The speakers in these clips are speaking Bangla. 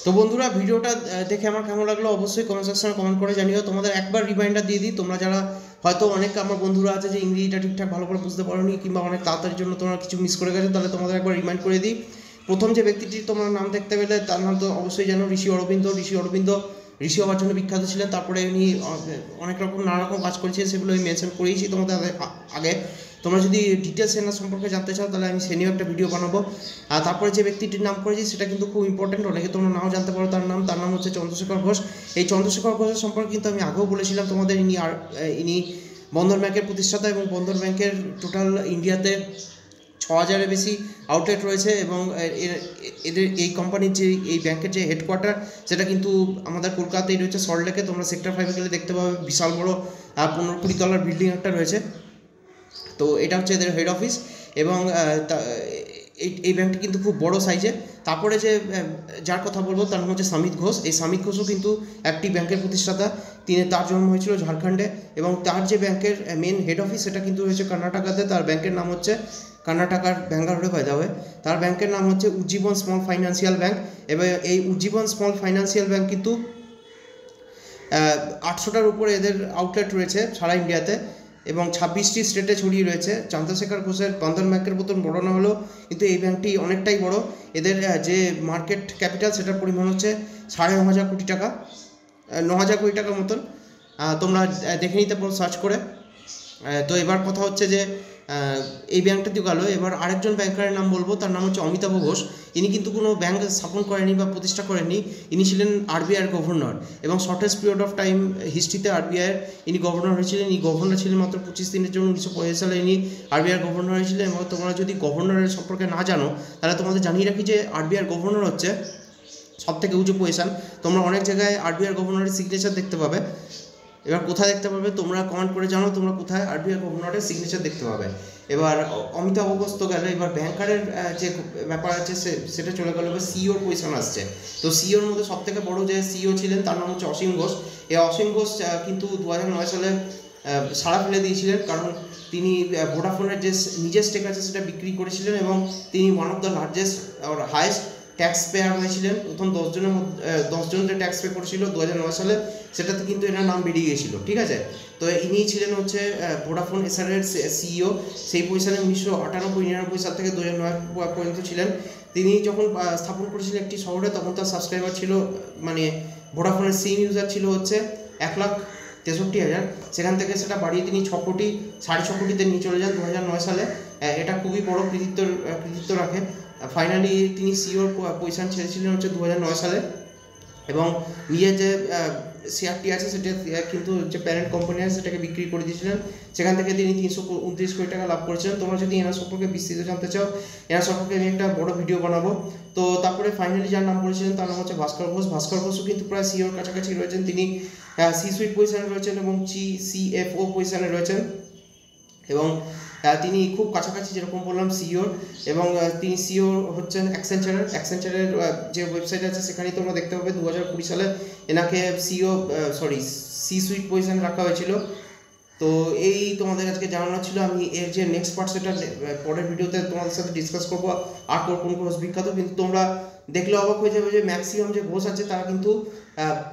তো বন্ধুরা ভিডিওটা দেখে আমার কেমন লাগলো অবশ্যই কমেন্ট সেকশনে কমেন্ট করে জানিও। তোমাদের একবার রিমাইন্ডার দিয়ে দিই, তোমরা যারা হয়তো অনেক আমার বন্ধুরা আছে যে ইংরেজিটা ঠিকঠাক ভালো করে বুঝতে পারোনি কিংবা অনেক তাড়াতাড়ির জন্য তোমরা কিছু মিস করে গেছো, তাহলে তোমাদের একবার রিমাইন্ড করে দিই। প্রথম যে ব্যক্তিটির তোমরা নাম দেখতে পেলে তার নাম তো অবশ্যই জানো, ঋষি অরবিন্দ। ঋষি হওয়ার জন্য বিখ্যাত ছিলেন। তারপরে উনি অনেক রকম নানা রকম কাজ করেছিলেন, সেগুলো আমি মেনশন করেইছি তোমাদের আগে। তোমরা যদি ডিটেলস এনার সম্পর্কে জানতে চাও তাহলে আমি সে নিয়েও একটা ভিডিও বানাবো। আর তারপরে যে ব্যক্তিটির নাম করেছি সেটা কিন্তু খুব ইম্পর্টেন্ট, অনেকে তোমরা নাও জানতে পারো তার নাম হচ্ছে চন্দ্রশেখর ঘোষ। এই চন্দ্রশেখর ঘোষের সম্পর্কে কিন্তু আমি আগেও বলেছিলাম তোমাদের। ইনি বন্ধন ব্যাংকের প্রতিষ্ঠাতা এবং বন্ধন ব্যাংকের টোটাল ইন্ডিয়াতে 6000-এর বেশি আউটলেট রয়েছে এবং এদের এই কোম্পানির যে এই ব্যাংকের যে হেডকোয়ার্টার সেটা কিন্তু আমাদের কলকাতাতেই রয়েছে, সল্টলেকে। তোমরা সেক্টর 5 গেলে দেখতে পাবে বিশাল বড় 15-20 তলার বিল্ডিং একটা রয়েছে। তো এটা হচ্ছে এদের হেড অফিস এবং এই ব্যাংকটি কিন্তু খুব বড় সাইজে। তারপরে যে যার কথা বলবো তার নাম হচ্ছে সামিত ঘোষ। এই সামিত ঘোষও কিন্তু একটি ব্যাংকের প্রতিষ্ঠাতা। তার জন্ম হয়েছিল ঝাড়খণ্ডে এবং তার যে ব্যাংকের মেন হেড অফিস সেটা কিন্তু হয়েছে কর্ণাটকাতে। তার ব্যাংকের নাম হচ্ছে কর্ণাটকার ব্যাঙ্গালোরে হয়ে যাবে। তার ব্যাংকের নাম হচ্ছে উজ্জীবন স্মল ফাইন্যান্সিয়াল ব্যাংক। এবং এই উজ্জীবন স্মল ফাইন্যান্সিয়াল ব্যাংক কিন্তু 800টার উপরে এদের আউটলেট রয়েছে সারা ইন্ডিয়াতে এবং 26টি স্টেটে ছড়িয়ে রয়েছে। চন্দ্রশেখর ঘোষের বন্ধন ব্যাংকের মতন বড় না হলেও কিন্তু এই ব্যাংকটি অনেকটাই বড়। এদের যে মার্কেট ক্যাপিটাল সেটার পরিমাণ হচ্ছে 9,500 কোটি টাকা, 9,000 কোটি টাকার মতন। তোমরা দেখে নিতে পারো সার্চ করে। তো এবার কথা হচ্ছে যে এই ব্যাংকটা দিয়ে গেল, এবার আরেকজন ব্যাংকারের নাম বলবো, তার নাম হচ্ছে অমিতাভ ঘোষ। ইনি কিন্তু কোনো ব্যাংক স্থাপন করেনি বা প্রতিষ্ঠা করেননি, ইনি ছিলেন আরবিআইয়ের গভর্নর এবং শর্টেস্ট পিরিয়ড অফ টাইম হিস্ট্রিতে আরবিআইয়ের ইনি গভর্নর হয়েছিলেন। ইনি গভর্নর ছিলেন মাত্র 25 দিনের জন্য। 1985 সালে ইনি আরবিআইয়ের গভর্নর হয়েছিলেন। এবং তোমরা যদি গভর্নরের সম্পর্কে না জানো তাহলে তোমাদের জানিয়ে রাখি যে আরবিআইয়ের গভর্নর হচ্ছে সবথেকে উঁচু পজিশন। তোমরা অনেক জায়গায় আরবিআইয়ের গভর্নরের সিগনেচার দেখতে পাবে। এবার কোথায় দেখতে পাবে তোমরা কমেন্ট করে জানো, তোমরা কোথায় আরবিআই গভর্নরের সিগনেচার দেখতে পাবে। এবার অমিতাভ ঘোষ তো গেল, এবার ব্যাংকারের যে ব্যাপার আছে সেটা চলে গেল। এবার সিইওর পজিশন আসছে। তো সিইওর মধ্যে সবথেকে বড় যে সিইও ছিলেন তার নাম হচ্ছে অসীম ঘোষ। এই অসীম ঘোষ কিন্তু 2009 সালে সাড়া ফেলে দিয়েছিলেন, কারণ তিনি ভোডাফোনের যে নিজের স্টেক আছে সেটা বিক্রি করেছিলেন এবং তিনি ওয়ান অফ দ্য লার্জেস্ট আর হাইয়েস্ট ট্যাক্স পেয়ার হয়েছিলেন। প্রথম 10 জনের মধ্যে 10 জন যে ট্যাক্স পে করেছিল 2009 সালে, সেটাতে কিন্তু এনার নাম বেরিয়ে গিয়েছিল। ঠিক আছে, তো ইনি ছিলেন হচ্ছে ভোডাফোন এসআরের সিইও। সেই পজিশনে 1998-99 সাল থেকে 2009 পর্যন্ত ছিলেন। তিনি যখন স্থাপন করেছিলেন একটি শহরে, তখন তার সাবস্ক্রাইবার ছিল, মানে ভোডাফোনের সিম ইউজার ছিল হচ্ছে 1,63,000। সেখান থেকে সেটা বাড়িয়ে তিনি 6 কোটি 6.5 কোটিতে নিয়ে চলে যান 2009 সালে। এটা খুবই বড় কৃতিত্ব রাখে। ফাইনালি তিনি সিইওর পজিশন ছেড়েছিলেন হচ্ছে 2009 সালে এবং নিজের যে শেয়ারটি আছে সেটা কিন্তু যে প্যারেন্ট কোম্পানি আছে সেটাকে বিক্রি করে দিয়েছিলেন। সেখান থেকে তিনি 329 কোটি টাকা লাভ করেছিলেন। তোমরা যদি এনার সম্পর্কে বিস্তৃত জানতে চাও, এনার সম্পর্কে আমি একটা বড় ভিডিও বানাবো। তো তারপরে ফাইনালি যার নাম করেছিলেন তার নাম হচ্ছে ভাস্কর ঘোষ। ভাস্কর ঘোষও কিন্তু প্রায় সিইওর কাছাকাছি রয়েছেন। তিনি সি সুইট পজিশনে রয়েছেন এবং সিএফও পজিশনে রয়েছেন এবং তিনি খুব কাছাকাছি, যেরকম বললাম, সিইওর। এবং তিনি সিইও হচ্ছেন অ্যাকসেঞ্চারের যে ওয়েবসাইট আছে সেখানেই তোমরা দেখতে পাবে 2020 সালে এনাকে সি সুইট পজিশনে রাখা হয়েছিল। তো এই তোমাদের আজকে জানানো ছিল। আমি এর যে নেক্সট পার্ট সেটা পরের ভিডিওতে তোমাদের সাথে ডিসকাস করবো আর কোন ঘোষ বিখ্যাত। কিন্তু তোমরা দেখলে অবাক হয়ে যাবে যে ম্যাক্সিমাম যে ঘোষ আছে তারা কিন্তু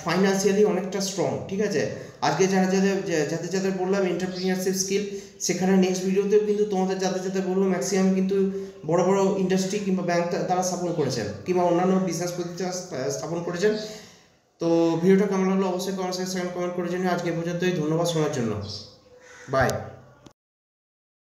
ফাইন্যান্সিয়ালি অনেকটা স্ট্রং। ঠিক আছে, আজকে যাদের বললাম এন্টারপ্রিনিয়ারশিপ স্কিল, সেখানে নেক্সট ভিডিওতেও কিন্তু তোমাদের যাদের বলবো ম্যাক্সিমাম কিন্তু বড় বড় ইন্ডাস্ট্রি কিংবা ব্যাংক তারা স্থাপন করেছেন কিংবা অন্যান্য বিজনেস প্রতিষ্ঠান স্থাপন করেছেন। তো ভিডিওটা কেমন লাগলো অবশ্যই কমেন্ট সেকশনে কমেন্ট করে জানিও। আজকে পর্যন্তই, ধন্যবাদ শোনার জন্য। বাই।